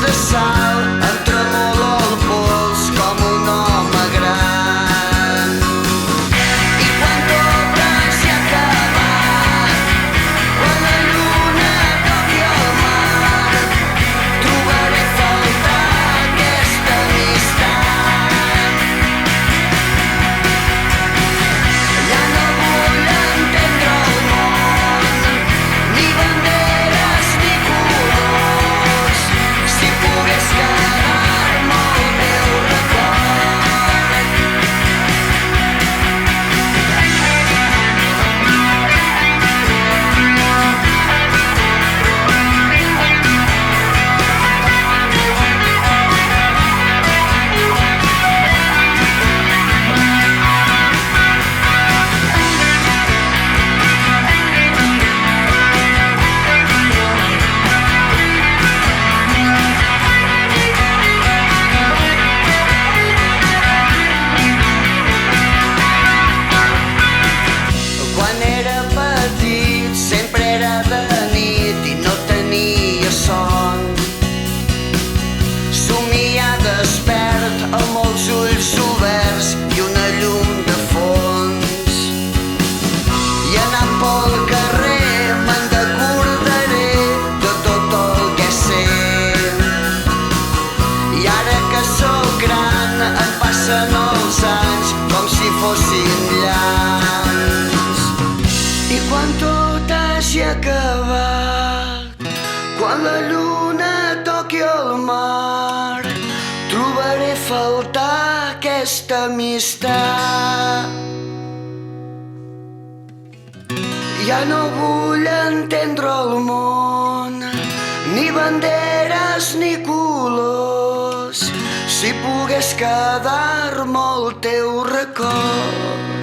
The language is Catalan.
de sal em tremolor el pols com un home gran. I quan tot hagi acabat, quan la lluna toqui el mar, trobaré a faltar aquesta amistat. Ja no vull entendre el món, ni banderes ni colors, si pogués quedar-me el teu record. Quan era petit sempre era de nit i no tenia son. Somiar despert amb els ulls oberts i una llum de fons. I anant pel carrer me'n recordaré de tot el que sé. I ara que sóc gran em passen els anys com si fossin llans. I quan tot hagi acabat, quan la lluna toqui el mar, trobaré a faltar aquesta amistat. Ja no vull entendre el món, ni banderes ni colors, si pogués quedar-me el teu record.